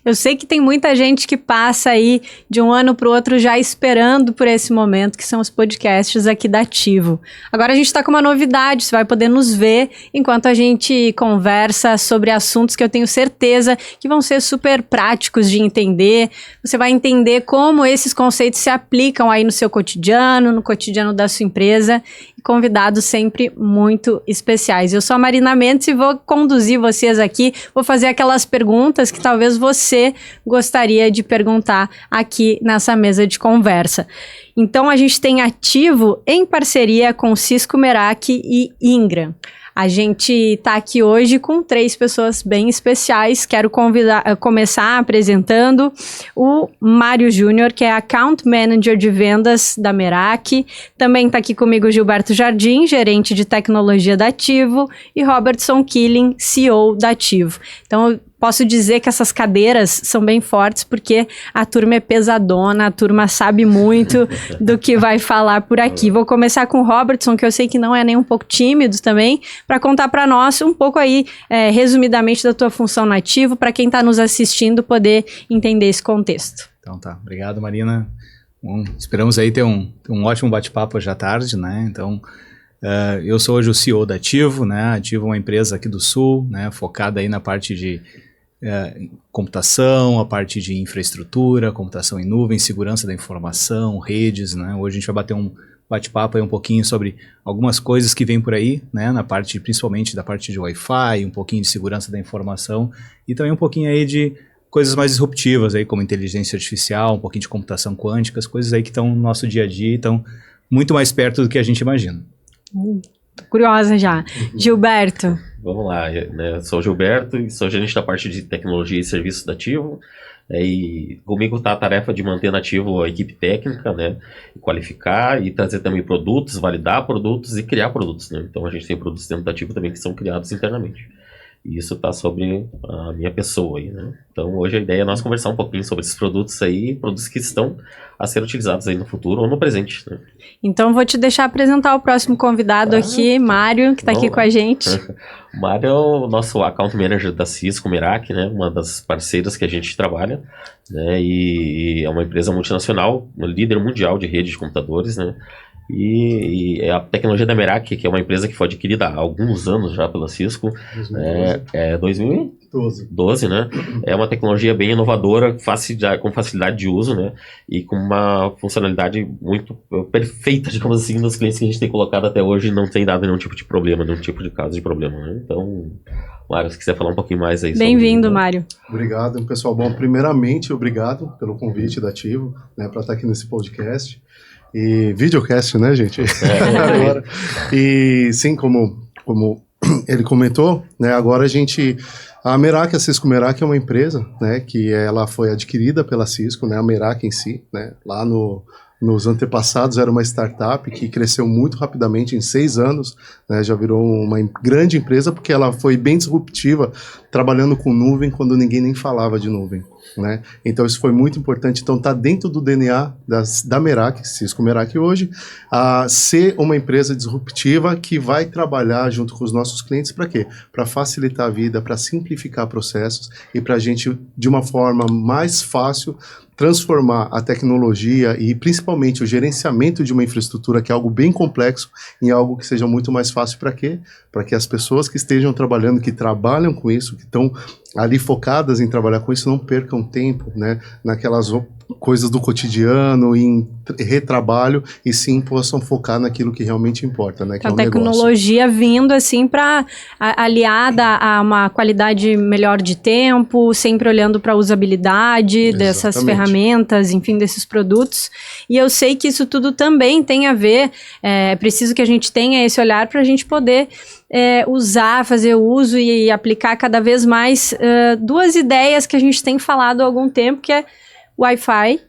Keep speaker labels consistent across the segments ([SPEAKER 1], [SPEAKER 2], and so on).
[SPEAKER 1] Eu sei que tem muita gente que passa aí de um ano para o outro já esperando por esse momento, que são os podcasts aqui da Ativo. Agora a gente está com uma novidade, você vai poder nos ver enquanto a gente conversa sobre assuntos que eu tenho certeza que vão ser super práticos de entender. Você vai entender como esses conceitos se aplicam aí no seu cotidiano, no cotidiano da sua empresa, e convidados sempre muito especiais. Eu sou a Marina Mendes e vou conduzir vocês aqui, vou fazer aquelas perguntas que talvez você gostaria de perguntar aqui nessa mesa de conversa. Então a gente tem Ativo em parceria com Cisco Meraki e Ingram. A gente está aqui hoje com 3 pessoas bem especiais. Quero começar apresentando o Mário Júnior, que é Account Manager de Vendas da Meraki. Também está aqui comigo o Gilberto Jardim, gerente de tecnologia da Ativo, e Robertson Killing, CEO da Ativo. Então, eu posso dizer que essas cadeiras são bem fortes, porque a turma é pesadona, a turma sabe muito do que vai falar por aqui. Vou começar com o Robertson, que eu sei que não é nem um pouco tímido também, para contar para nós um pouco aí, resumidamente, da tua função na Ativo, para quem está nos assistindo poder entender esse contexto.
[SPEAKER 2] Então tá, obrigado, Marina. Bom, esperamos aí ter um ótimo bate-papo hoje à tarde, né? Então, eu sou hoje o CEO da Ativo, né? A Ativo é uma empresa aqui do Sul, né? Focada aí na parte de computação, a parte de infraestrutura, computação em nuvem, segurança da informação, redes, né? Hoje a gente vai bater um bate-papo aí um pouquinho sobre algumas coisas que vêm por aí, né? Na parte, principalmente da parte de Wi-Fi, um pouquinho de segurança da informação e também um pouquinho aí de coisas mais disruptivas aí, como inteligência artificial, um pouquinho de computação quântica, as coisas aí que estão no nosso dia a dia e estão muito mais perto do que a gente imagina.
[SPEAKER 1] Tô curiosa já. Gilberto.
[SPEAKER 3] Vamos lá, né? Sou o Gilberto e sou gerente da parte de tecnologia e serviços da Ativo. E comigo está a tarefa de manter na Ativo a equipe técnica, né? Qualificar e trazer também produtos, validar produtos e criar produtos, né? Então a gente tem produtos dentro da Ativo também que são criados internamente. E isso está sobre a minha pessoa aí, né? Então hoje a ideia é nós conversar um pouquinho sobre esses produtos aí, produtos que estão a ser utilizados aí no futuro ou no presente, né?
[SPEAKER 1] Então vou te deixar apresentar o próximo convidado aqui, Mário, que está aqui com a gente.
[SPEAKER 3] O Mário é o nosso Account Manager da Cisco Meraki, né? Uma das parceiras que a gente trabalha, né? E é uma empresa multinacional, um líder mundial de rede de computadores, né? E a tecnologia da Meraki, que é uma empresa que foi adquirida há alguns anos já pela Cisco, 2012, né? É uma tecnologia bem inovadora, com facilidade de uso, né? E com uma funcionalidade muito perfeita, digamos assim, nos clientes que a gente tem colocado até hoje, não tem dado nenhum tipo de problema, nenhum tipo de caso de problema, né? Então, Mário, se quiser falar um pouquinho mais aí.
[SPEAKER 1] Bem-vindo, Mário.
[SPEAKER 4] Obrigado, pessoal. Bom, primeiramente, obrigado pelo convite da Ativo, né, para estar aqui nesse podcast. E videocast, né, gente? Agora. E sim, como ele comentou, né, agora a Meraki, a Cisco Meraki é uma empresa, né, que ela foi adquirida pela Cisco, né, a Meraki em si, né, lá nos antepassados era uma startup que cresceu muito rapidamente, em 6 anos, né, já virou uma grande empresa porque ela foi bem disruptiva, trabalhando com nuvem quando ninguém nem falava de nuvem, né? Então isso foi muito importante. Então está dentro do DNA da Meraki, Cisco Meraki hoje, a ser uma empresa disruptiva que vai trabalhar junto com os nossos clientes para quê? Para facilitar a vida, para simplificar processos e para a gente, de uma forma mais fácil, transformar a tecnologia e principalmente o gerenciamento de uma infraestrutura, que é algo bem complexo, em algo que seja muito mais fácil. Para quê? Para que as pessoas que estejam trabalhando, que trabalham com isso, que estão ali focadas em trabalhar com isso, não percam tempo, né, naquelas coisas do cotidiano, em retrabalho, e sim possam focar naquilo que realmente importa, né, que é o negócio. A
[SPEAKER 1] tecnologia vindo assim para aliada a uma qualidade melhor de tempo, sempre olhando para a usabilidade dessas ferramentas, enfim, desses produtos. E eu sei que isso tudo também tem a ver, é preciso que a gente tenha esse olhar para a gente poder usar, fazer uso e aplicar cada vez mais 2 ideias que a gente tem falado há algum tempo, que é Wi-Fi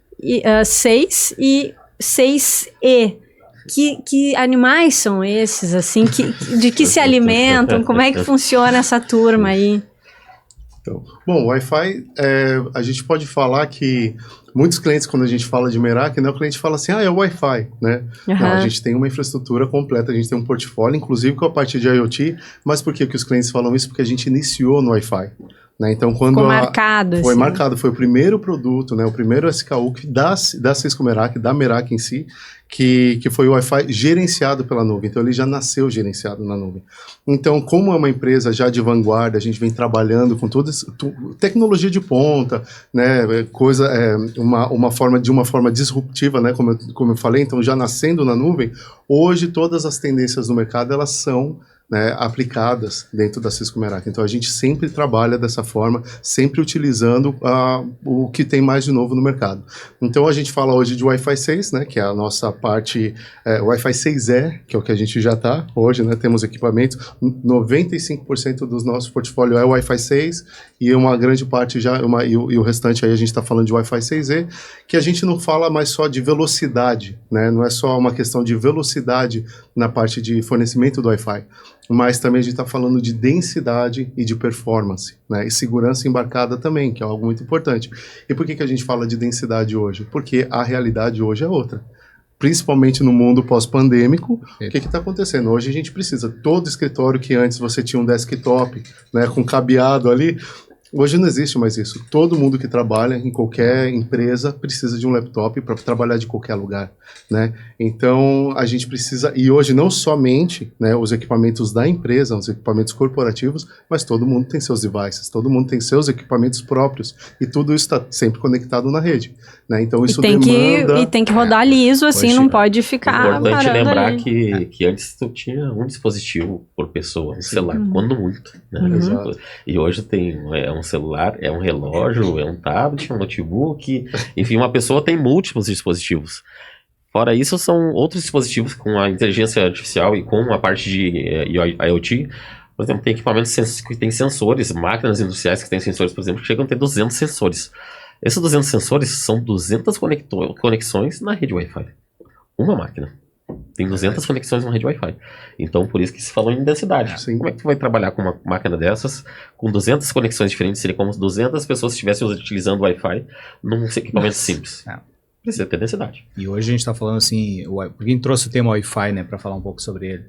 [SPEAKER 1] 6 e 6E. Que animais são esses, assim? De que se alimentam? Como é que funciona essa turma aí?
[SPEAKER 4] Então, bom, Wi-Fi, a gente pode falar que muitos clientes, quando a gente fala de Meraki, né, o cliente fala assim, é o Wi-Fi, né? Uhum. Não, a gente tem uma infraestrutura completa, a gente tem um portfólio, inclusive com a parte de IoT, mas por que os clientes falam isso? Porque a gente iniciou no Wi-Fi, né? Então, quando
[SPEAKER 1] ficou marcado.
[SPEAKER 4] Foi
[SPEAKER 1] assim.
[SPEAKER 4] marcado, foi o primeiro produto, né? O primeiro SKU da Cisco Merak, da Merak em si, que foi o Wi-Fi gerenciado pela nuvem. Então, ele já nasceu gerenciado na nuvem. Então, como é uma empresa já de vanguarda, a gente vem trabalhando com toda tecnologia de ponta, né? Uma forma disruptiva, né? Como eu falei, então já nascendo na nuvem, hoje todas as tendências no mercado, elas são, né, aplicadas dentro da Cisco Merak. Então, a gente sempre trabalha dessa forma, sempre utilizando o que tem mais de novo no mercado. Então, a gente fala hoje de Wi-Fi 6, né, que é a nossa parte, Wi-Fi 6E, que é o que a gente já está hoje, né, temos equipamentos, 95% do nosso portfólio é Wi-Fi 6, e uma grande parte e o restante aí a gente está falando de Wi-Fi 6E, que a gente não fala mais só de velocidade, né, não é só uma questão de velocidade na parte de fornecimento do Wi-Fi, mas também a gente está falando de densidade e de performance, né? E segurança embarcada também, que é algo muito importante. E por que a gente fala de densidade hoje? Porque a realidade hoje é outra. Principalmente no mundo pós-pandêmico, o que está acontecendo? Hoje a gente precisa, todo escritório que antes você tinha um desktop, né, com cabeado ali, hoje não existe mais isso. Todo mundo que trabalha em qualquer empresa precisa de um laptop para trabalhar de qualquer lugar, né? Então, a gente precisa... E hoje não somente, né, os equipamentos da empresa, os equipamentos corporativos, mas todo mundo tem seus devices, todo mundo tem seus equipamentos próprios. E tudo isso está sempre conectado na rede, né? Então, isso demanda...
[SPEAKER 1] E tem que rodar liso, assim,
[SPEAKER 2] Hoje,
[SPEAKER 1] não pode ficar
[SPEAKER 3] importante lembrar
[SPEAKER 1] ali.
[SPEAKER 3] que antes tu tinha um dispositivo por pessoa, um celular, quando muito, né?
[SPEAKER 4] Exato.
[SPEAKER 3] E hoje tem um celular, é um relógio, é um tablet, um notebook, enfim, uma pessoa tem múltiplos dispositivos. Fora isso, são outros dispositivos com a inteligência artificial e com a parte de IoT. Por exemplo, tem equipamentos que têm sensores, máquinas industriais que têm sensores, por exemplo, que chegam a ter 200 sensores. Esses 200 sensores são 200 conexões na rede Wi-Fi. Uma máquina tem 200 conexões na rede Wi-Fi. Então, por isso que se falou em densidade.
[SPEAKER 4] Sim.
[SPEAKER 3] Como é que tu vai trabalhar com uma máquina dessas, com 200 conexões diferentes? Seria como se 200 pessoas estivessem utilizando o Wi-Fi num equipamento simples. Precisa ter densidade.
[SPEAKER 2] E hoje a gente está falando assim, por que trouxe o tema Wi-Fi, né, para falar um pouco sobre ele?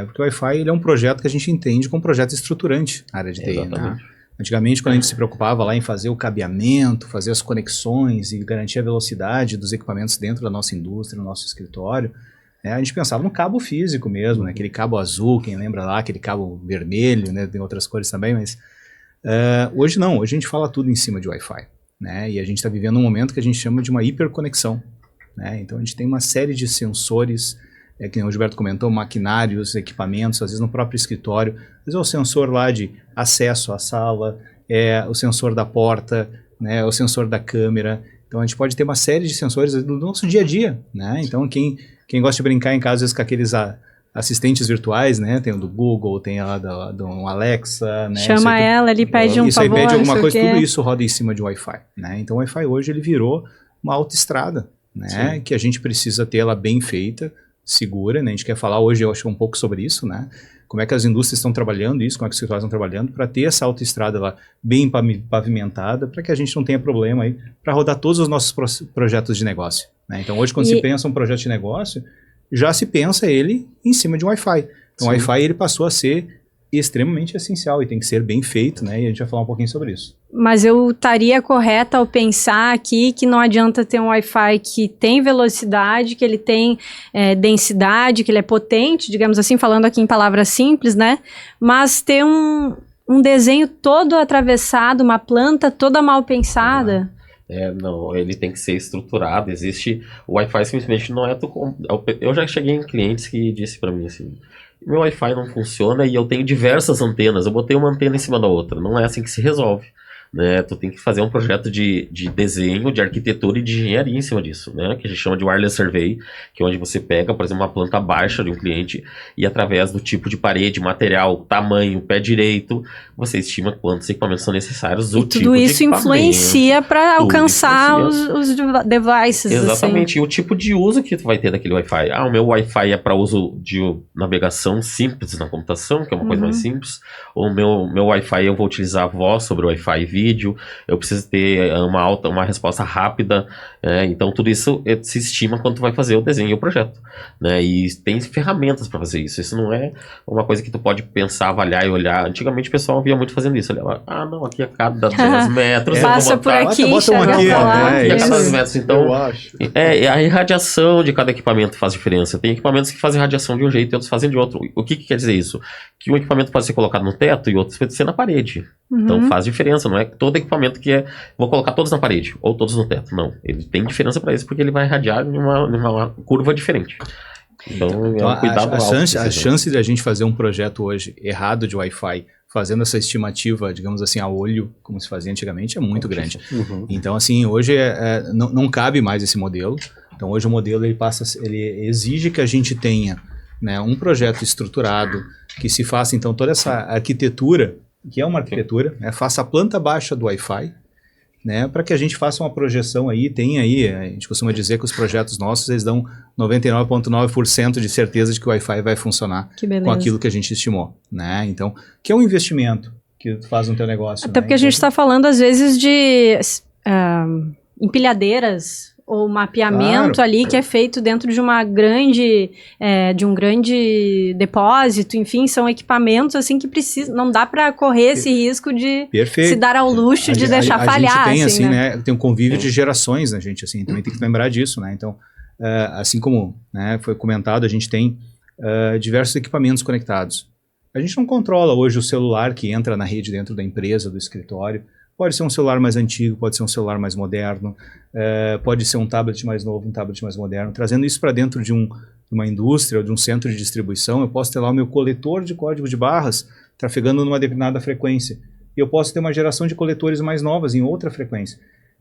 [SPEAKER 2] Porque o Wi-Fi ele é um projeto que a gente entende como um projeto estruturante na área de TI, né? Antigamente, quando a gente se preocupava lá em fazer o cabeamento, fazer as conexões e garantir a velocidade dos equipamentos dentro da nossa indústria, no nosso escritório, a gente pensava no cabo físico mesmo, né? Aquele cabo azul, quem lembra lá, aquele cabo vermelho, né? Tem outras cores também, mas hoje não, hoje a gente fala tudo em cima de Wi-Fi, né? E a gente está vivendo um momento que a gente chama de uma hiperconexão, né? Então a gente tem uma série de sensores, que o Gilberto comentou, maquinários, equipamentos, às vezes no próprio escritório, às vezes é o sensor lá de acesso à sala, o sensor da porta, né? O sensor da câmera. Então a gente pode ter uma série de sensores do nosso dia a dia, né? Então quem gosta de brincar em casa, às vezes com aqueles assistentes virtuais, né? Tem o do Google, tem a do Alexa, né?
[SPEAKER 1] Chama ela, ele pede um favor.
[SPEAKER 2] Isso aí pede alguma coisa,
[SPEAKER 1] tudo
[SPEAKER 2] isso roda em cima de Wi-Fi, né? Então o Wi-Fi hoje ele virou uma autoestrada, né? Sim. Que a gente precisa ter ela bem feita, segura, né? A gente quer falar hoje, eu acho, um pouco sobre isso, né? Como é que as indústrias estão trabalhando isso, como é que os escritórios estão trabalhando para ter essa autoestrada lá bem pavimentada, para que a gente não tenha problema aí para rodar todos os nossos projetos de negócio, né? Então hoje quando se pensa um projeto de negócio, já se pensa ele em cima de um Wi-Fi. Então o Wi-Fi ele passou a ser extremamente essencial e tem que ser bem feito, né? E a gente vai falar um pouquinho sobre isso.
[SPEAKER 1] Mas eu estaria correta ao pensar aqui que não adianta ter um Wi-Fi que tem velocidade, que ele tem densidade, que ele é potente, digamos assim, falando aqui em palavras simples, né? Mas ter um desenho todo atravessado, uma planta toda mal pensada.
[SPEAKER 3] Não, ele tem que ser estruturado. Existe... O Wi-Fi simplesmente não é... Eu já cheguei em clientes que disse para mim assim... Meu Wi-Fi não funciona e eu tenho diversas antenas. Eu botei uma antena em cima da outra. Não é assim que se resolve, né? Tu tem que fazer um projeto de desenho, de arquitetura e de engenharia em cima disso, né? Que a gente chama de wireless survey, que é onde você pega, por exemplo, uma planta baixa de um cliente e através do tipo de parede, material, tamanho, pé direito, você estima quantos equipamentos são necessários.
[SPEAKER 1] E tudo isso influencia para alcançar os devices.
[SPEAKER 3] Exatamente.
[SPEAKER 1] Assim.
[SPEAKER 3] E o tipo de uso que tu vai ter daquele Wi-Fi. O meu Wi-Fi é para uso de navegação simples na computação, que é uma coisa mais simples. Ou o meu Wi-Fi eu vou utilizar voz sobre o Wi-Fi, vídeo, eu preciso ter uma resposta rápida, então tudo isso se estima quando tu vai fazer o desenho e o projeto, né? E tem ferramentas para fazer isso. Isso não é uma coisa que tu pode pensar, avaliar e olhar. Antigamente o pessoal via muito fazendo isso. Olhava, não, aqui a cada 10 metros
[SPEAKER 1] passa por aqui,
[SPEAKER 2] bota um aqui,
[SPEAKER 3] e a cada 10 metros, então
[SPEAKER 4] Eu acho.
[SPEAKER 3] a irradiação de cada equipamento faz diferença. Tem equipamentos que fazem radiação de um jeito e outros fazem de outro. O que quer dizer isso? Que um equipamento pode ser colocado no teto e outro pode ser na parede. Então faz diferença, não é todo equipamento que vou colocar todos na parede ou todos no teto. Não, ele tem diferença para isso porque ele vai irradiar em uma curva diferente. Então é um cuidado alto.
[SPEAKER 2] A chance de a gente fazer um projeto hoje errado de Wi-Fi, fazendo essa estimativa, digamos assim, a olho, como se fazia antigamente, é muito grande. Então, assim, hoje não cabe mais esse modelo. Então, hoje o modelo ele exige que a gente tenha, né, um projeto estruturado, que se faça, então, toda essa arquitetura, que é uma arquitetura, né, faça a planta baixa do Wi-Fi, né, para que a gente faça uma projeção aí, a gente costuma dizer que os projetos nossos, eles dão 99,9% de certeza de que o Wi-Fi vai funcionar com aquilo que a gente estimou, né, então, que é um investimento que tu faz no teu negócio.
[SPEAKER 1] Até porque a gente está falando, às vezes, de empilhadeiras ou mapeamento ali que é feito dentro de uma grande, de um grande depósito, enfim, são equipamentos assim que precisam, não dá para correr esse risco de se dar ao luxo de deixar falhar.
[SPEAKER 2] A gente tem
[SPEAKER 1] assim,
[SPEAKER 2] né? Tem um convívio de gerações, né, gente, assim, também tem que lembrar disso, né, então, assim como, né, foi comentado, a gente tem diversos equipamentos conectados. A gente não controla hoje o celular que entra na rede dentro da empresa, do escritório. Pode ser um celular mais antigo, pode ser um celular mais moderno, pode ser um tablet mais novo, um tablet mais moderno. Trazendo isso para dentro de uma indústria ou de um centro de distribuição, eu posso ter lá o meu coletor de código de barras trafegando numa determinada frequência. E eu posso ter uma geração de coletores mais novas em outra frequência.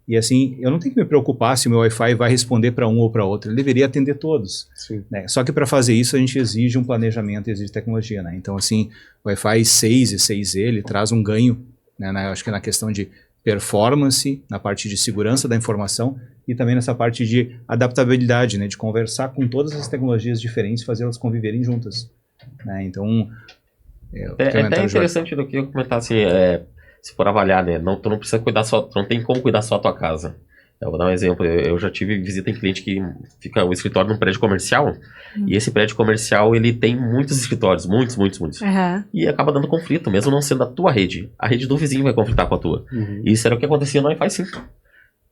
[SPEAKER 2] E assim, eu não tenho que me preocupar se o meu Wi-Fi vai responder para um ou para outro. Ele deveria atender todos. Né? Só que para fazer isso a gente exige um planejamento, exige tecnologia. Né? Então assim, o Wi-Fi 6 e 6E ele traz um ganho, né, eu acho que na questão de performance, na parte de segurança da informação e também nessa parte de adaptabilidade, né, de conversar com todas as tecnologias diferentes, fazer elas conviverem juntas. Né? Então,
[SPEAKER 3] é até interessante do que eu comentar assim, se for avaliar, né, tu não precisa cuidar só, não tem como cuidar só a tua casa. Eu vou dar um exemplo, eu já tive visita em cliente que fica o escritório num prédio comercial, e esse prédio comercial, ele tem muitos escritórios, muitos. E acaba dando conflito, mesmo não sendo a tua rede. A rede do vizinho vai conflitar com a tua. E isso era o que acontecia no Wi-Fi 5.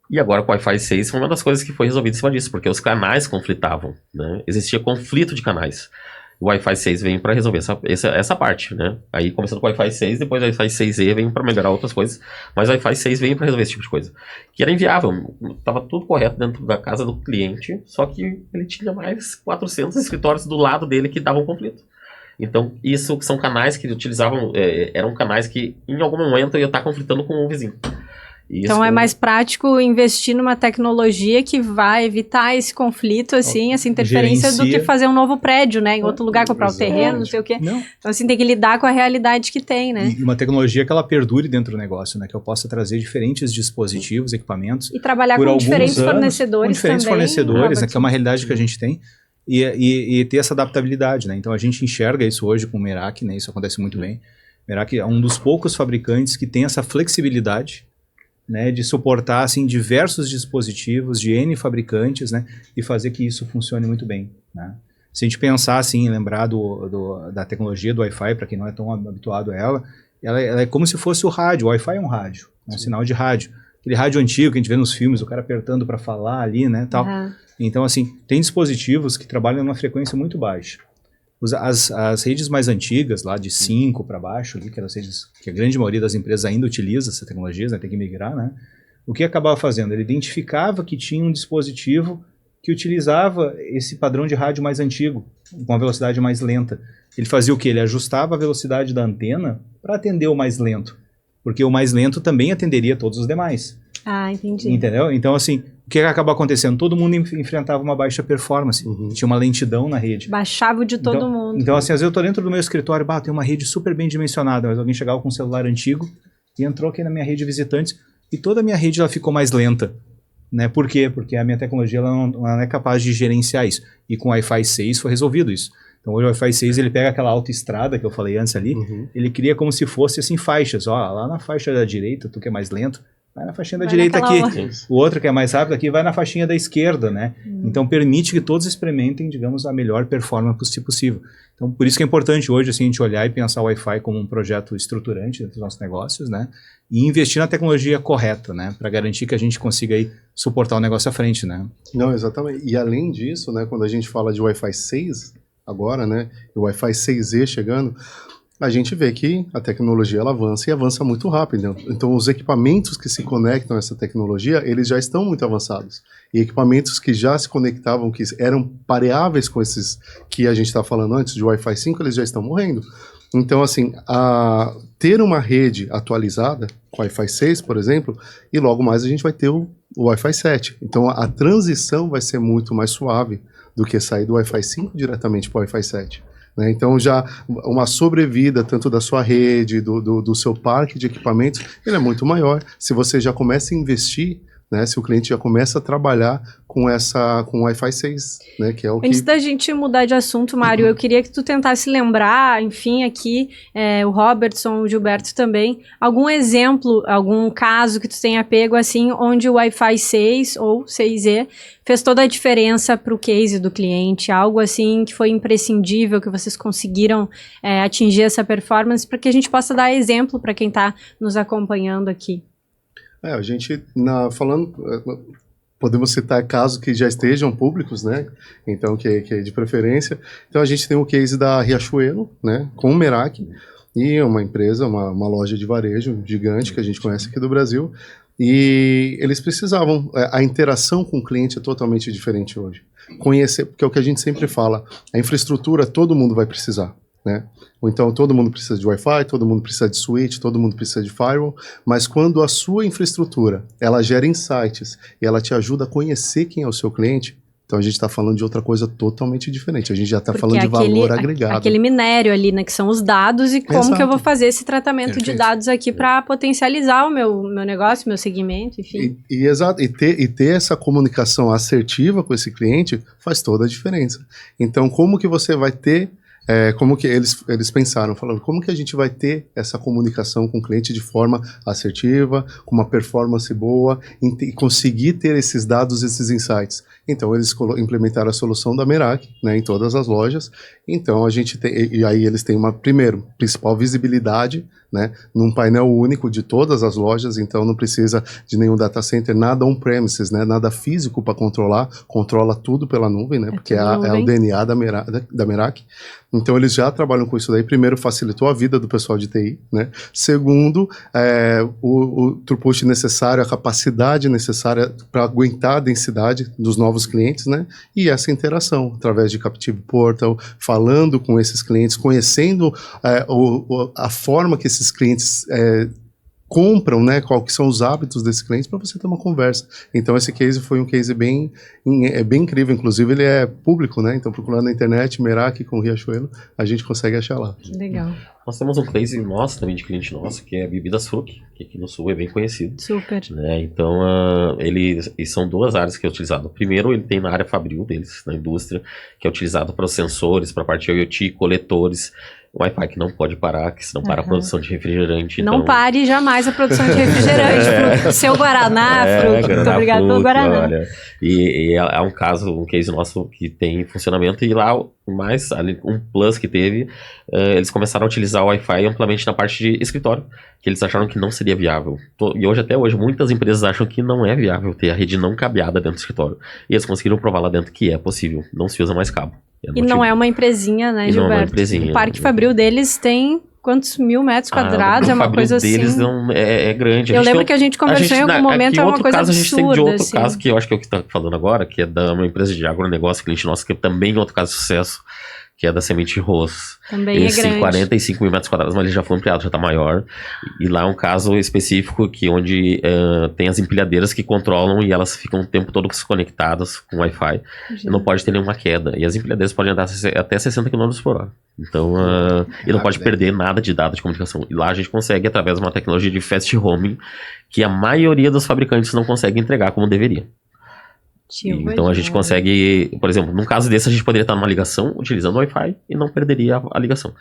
[SPEAKER 3] E agora com o Wi-Fi 6 foi uma das coisas que foi resolvida em cima disso, porque os canais conflitavam, né? Existia conflito de canais. O Wi-Fi 6 vem para resolver essa parte, né? Aí começando com o Wi-Fi 6, depois o Wi-Fi 6E vem para melhorar outras coisas, mas o Wi-Fi 6 veio para resolver esse tipo de coisa. Que era inviável, tava tudo correto dentro da casa do cliente, só que ele tinha mais 400 escritórios do lado dele que davam conflito. Então, isso são canais que utilizavam, eram canais que em algum momento ia estar conflitando com o vizinho.
[SPEAKER 1] Então é mais prático investir numa tecnologia que vai evitar esse conflito, assim, essa interferência do que fazer um novo prédio, né? Em outro lugar, comprar o terreno, não sei o quê. Não. Então, assim, tem que lidar com a realidade que tem, né?
[SPEAKER 2] E uma tecnologia que ela perdure dentro do negócio, né? Que eu possa trazer diferentes dispositivos, equipamentos.
[SPEAKER 1] E trabalhar com diferentes fornecedores também. Com diferentes
[SPEAKER 2] fornecedores, né? Que é uma realidade que a gente tem. E ter essa adaptabilidade, né? Então, a gente enxerga isso hoje com o Merak, né? Isso acontece muito bem. O Merak é um dos poucos fabricantes que tem essa flexibilidade, né, de suportar assim, diversos dispositivos de N fabricantes, né, e fazer que isso funcione muito bem. Né? Se a gente pensar assim, lembrar da tecnologia do Wi-Fi, para quem não é tão habituado a ela é como se fosse o rádio. O Wi-Fi é um rádio, um sinal de rádio. Aquele rádio antigo que a gente vê nos filmes, o cara apertando para falar ali, né, tal. Então, assim, tem dispositivos que trabalham numa frequência muito baixa. As redes mais antigas, lá de 5 para baixo, ali, que eram as redes que a grande maioria das empresas ainda utiliza essas tecnologias, né, tem que migrar, né? O que acabava fazendo? Ele identificava que tinha um dispositivo que utilizava esse padrão de rádio mais antigo, com uma velocidade mais lenta. Ele fazia o quê? Ele ajustava a velocidade da antena para atender o mais lento, porque o mais lento também atenderia todos os demais.
[SPEAKER 1] Ah, entendi.
[SPEAKER 2] Entendeu? Então, assim, o que acaba acontecendo? Todo mundo enfrentava uma baixa performance. Tinha uma lentidão na rede.
[SPEAKER 1] Baixava o de todo mundo.
[SPEAKER 2] Então, assim, às vezes eu tô dentro do meu escritório, tem uma rede super bem dimensionada, mas alguém chegava com um celular antigo e entrou aqui na minha rede de visitantes e toda a minha rede ela ficou mais lenta. Né? Por quê? Porque a minha tecnologia ela não é capaz de gerenciar isso. E com o Wi-Fi 6 foi resolvido isso. Então hoje o Wi-Fi 6 ele pega aquela autoestrada que eu falei antes ali, ele cria como se fosse assim faixas, ó, lá na faixa da direita, tu que é mais lento, vai na faixinha da direita aqui, o outro que é mais rápido aqui vai na faixinha da esquerda, né? Então permite que todos experimentem, digamos, a melhor performance possível. Então por isso que é importante hoje assim, a gente olhar e pensar o Wi-Fi como um projeto estruturante dentro dos nossos negócios, né? E investir na tecnologia correta, né? Para garantir que a gente consiga aí suportar o negócio à frente, né?
[SPEAKER 4] Não, exatamente. E além disso, né, quando a gente fala de Wi-Fi 6 agora, né, o Wi-Fi 6E chegando, a gente vê que a tecnologia ela avança e avança muito rápido. Então, os equipamentos que se conectam a essa tecnologia, eles já estão muito avançados. E equipamentos que já se conectavam, que eram pareáveis com esses que a gente está falando antes, de Wi-Fi 5, eles já estão morrendo. Então, assim, ter uma rede atualizada, com Wi-Fi 6, por exemplo, e logo mais a gente vai ter o Wi-Fi 7. Então, a transição vai ser muito mais suave do que sair do Wi-Fi 5 diretamente para o Wi-Fi 7. Né? Então, já uma sobrevida tanto da sua rede, do seu parque de equipamentos, ele é muito maior. Se você já começa a investir, né, se o cliente já começa a trabalhar com o Wi-Fi 6, né, que é o
[SPEAKER 1] Antes da gente mudar de assunto, Mário, eu queria que tu tentasse lembrar, enfim, aqui, o Robertson, o Gilberto também, algum exemplo, algum caso que tu tenha pego, assim, onde o Wi-Fi 6 ou 6E fez toda a diferença para o case do cliente, algo assim que foi imprescindível, que vocês conseguiram atingir essa performance, para que a gente possa dar exemplo para quem está nos acompanhando aqui.
[SPEAKER 4] A gente, podemos citar casos que já estejam públicos, né? Então, que é de preferência. Então, a gente tem o case da Riachuelo, né? Com o Merak, e uma empresa, uma loja de varejo gigante que a gente conhece aqui do Brasil. E eles precisavam, a interação com o cliente é totalmente diferente hoje. Conhecer, porque é o que a gente sempre fala, a infraestrutura todo mundo vai precisar. Né? Ou então todo mundo precisa de Wi-Fi, todo mundo precisa de switch, todo mundo precisa de firewall, mas quando a sua infraestrutura ela gera insights e ela te ajuda a conhecer quem é o seu cliente, então a gente está falando de outra coisa totalmente diferente. A gente já está falando de valor agregado.
[SPEAKER 1] Aquele minério ali, né, que são os dados e como que eu vou fazer esse tratamento de dados aqui para potencializar o meu negócio, meu segmento, enfim.
[SPEAKER 4] Exato. E ter essa comunicação assertiva com esse cliente faz toda a diferença. Então, como que você vai ter como que eles pensaram, falando, como que a gente vai ter essa comunicação com o cliente de forma assertiva, com uma performance boa, e conseguir ter esses dados, esses insights. Então, eles implementaram a solução da Merak, né, em todas as lojas. Então, a gente tem, e aí eles têm principal visibilidade, né, num painel único de todas as lojas, então não precisa de nenhum data center, nada on-premises, né, nada físico para controla tudo pela nuvem, né, porque é o DNA da Merak. Então, eles já trabalham com isso daí. Primeiro, facilitou a vida do pessoal de TI, né? Segundo, o throughput necessário, a capacidade necessária para aguentar a densidade dos novos clientes, né? E essa interação, através de Captive Portal, falando com esses clientes, conhecendo a forma que esses clientes compram, né, qual que são os hábitos desses clientes, para você ter uma conversa. Então, esse case foi um case bem incrível, inclusive ele é público, né, então procurando na internet, Merak com Riachuelo, a gente consegue achar lá.
[SPEAKER 1] Legal.
[SPEAKER 3] Nós temos um case nosso, também de cliente nosso, que é a Bebidas Fruc, que aqui no Sul é bem conhecido.
[SPEAKER 1] Super.
[SPEAKER 3] Né? Então, eles são duas áreas que é utilizado. Primeiro, ele tem na área fabril deles, na indústria, que é utilizado para os sensores, para a parte IoT, coletores, Wi-Fi que não pode parar, que senão para a produção de refrigerante.
[SPEAKER 1] Não
[SPEAKER 3] então...
[SPEAKER 1] pare jamais a produção de refrigerante. Seu Guaraná, Fruc. Muito obrigado pelo Guaraná.
[SPEAKER 3] Olha, e é um case nosso que tem funcionamento, e lá, mais um plus que teve, eles começaram a utilizar o Wi-Fi amplamente na parte de escritório, que eles acharam que não seria viável. E até hoje, muitas empresas acham que não é viável ter a rede não cabeada dentro do escritório. E eles conseguiram provar lá dentro que é possível, não se usa mais cabo.
[SPEAKER 1] E não é uma empresinha, né, Gilberto?
[SPEAKER 3] Não é uma empresinha.
[SPEAKER 1] O parque fabril deles tem quantos mil metros quadrados? É uma coisa assim...
[SPEAKER 3] deles é grande.
[SPEAKER 1] Eu lembro que a gente conversou em algum momento, é uma coisa absurda. A gente tem de
[SPEAKER 3] outro caso, que eu acho que é o que está falando agora, que é da uma empresa de agronegócio, cliente nosso, que é também outro caso de sucesso, que é da Semente Ross.
[SPEAKER 1] Também
[SPEAKER 3] eles
[SPEAKER 1] é grande.
[SPEAKER 3] Tem 45 mil metros quadrados, mas ele já foi ampliado, já está maior. E lá é um caso específico onde tem as empilhadeiras que controlam e elas ficam o tempo todo conectadas com Wi-Fi. E não pode ter nenhuma queda. E as empilhadeiras podem andar até 60 km por hora. Então, e não pode perder nada de dados de comunicação. E lá a gente consegue, através de uma tecnologia de fast roaming, que a maioria dos fabricantes não consegue entregar como deveria. Então a gente consegue, por exemplo, num caso desse a gente poderia estar numa ligação utilizando o Wi-Fi e não perderia a ligação.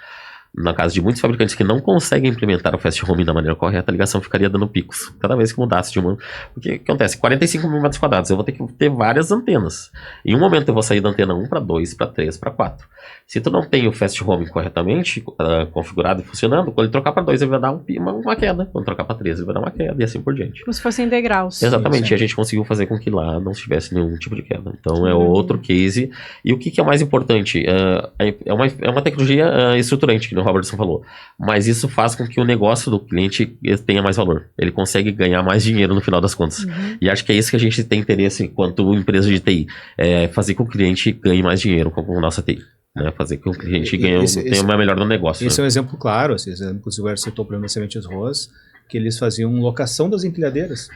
[SPEAKER 3] Na caso de muitos fabricantes que não conseguem implementar o Fast Home da maneira correta, a ligação ficaria dando picos. Cada vez que mudasse de uma... Porque o que acontece? 45 mil metros quadrados, eu vou ter que ter várias antenas. Em um momento eu vou sair da antena 1 para 2, para 3, para 4. Se tu não tem o Fast Home corretamente configurado e funcionando, quando ele trocar para 2 ele vai dar uma queda. Quando trocar para 3 ele vai dar uma queda e assim por diante.
[SPEAKER 1] Como se fossem degraus.
[SPEAKER 3] Exatamente, e a gente conseguiu fazer com que lá não tivesse nenhum tipo de queda. Então é outro case. E o que é o mais importante? É uma tecnologia estruturante, que o Robertson falou. Mas isso faz com que o negócio do cliente tenha mais valor. Ele consegue ganhar mais dinheiro no final das contas. E acho que é isso que a gente tem interesse enquanto empresa de TI. É fazer com que o cliente ganhe mais dinheiro com a nossa TI. Né? Fazer com que o cliente tenha uma melhor no negócio.
[SPEAKER 2] Esse é um exemplo claro. Esse exemplo que o Silvério citou para o Sementes Roas, que eles faziam locação das empilhadeiras.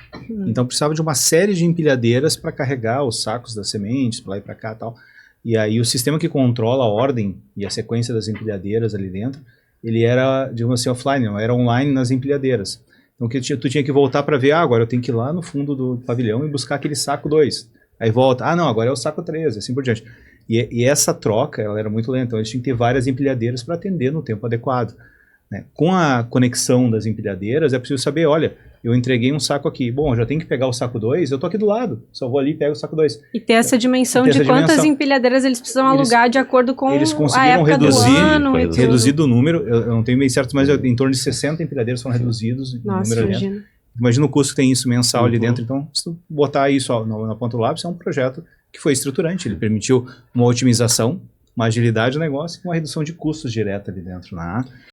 [SPEAKER 2] Então precisava de uma série de empilhadeiras para carregar os sacos das sementes, para lá e para cá e tal. E aí o sistema que controla a ordem e a sequência das empilhadeiras ali dentro, ele era, digamos assim, offline, não era online nas empilhadeiras. Então tu tinha que voltar para ver, agora eu tenho que ir lá no fundo do pavilhão e buscar aquele saco 2. Aí volta, não, agora é o saco 3, assim por diante. E essa troca, ela era muito lenta, então eles tinham que ter várias empilhadeiras para atender no tempo adequado. Né? Com a conexão das empilhadeiras, é preciso saber, olha, eu entreguei um saco aqui, bom, eu já tenho que pegar o saco 2, eu tô aqui do lado, só vou ali e pego o saco 2.
[SPEAKER 1] E ter essa dimensão de quantas empilhadeiras eles precisam alugar de acordo com
[SPEAKER 2] eles
[SPEAKER 1] a época
[SPEAKER 2] reduzir,
[SPEAKER 1] do ano.
[SPEAKER 2] Reduzido o número, eu não tenho bem certo, mas em torno de 60 empilhadeiras foram reduzidos.
[SPEAKER 1] Nossa,
[SPEAKER 2] número imagina. Imagina o custo que tem isso mensal ali dentro, então se tu botar isso na ponta do lápis, é um projeto que foi estruturante, ele permitiu uma otimização, uma agilidade do negócio e uma redução de custos direta ali dentro, né?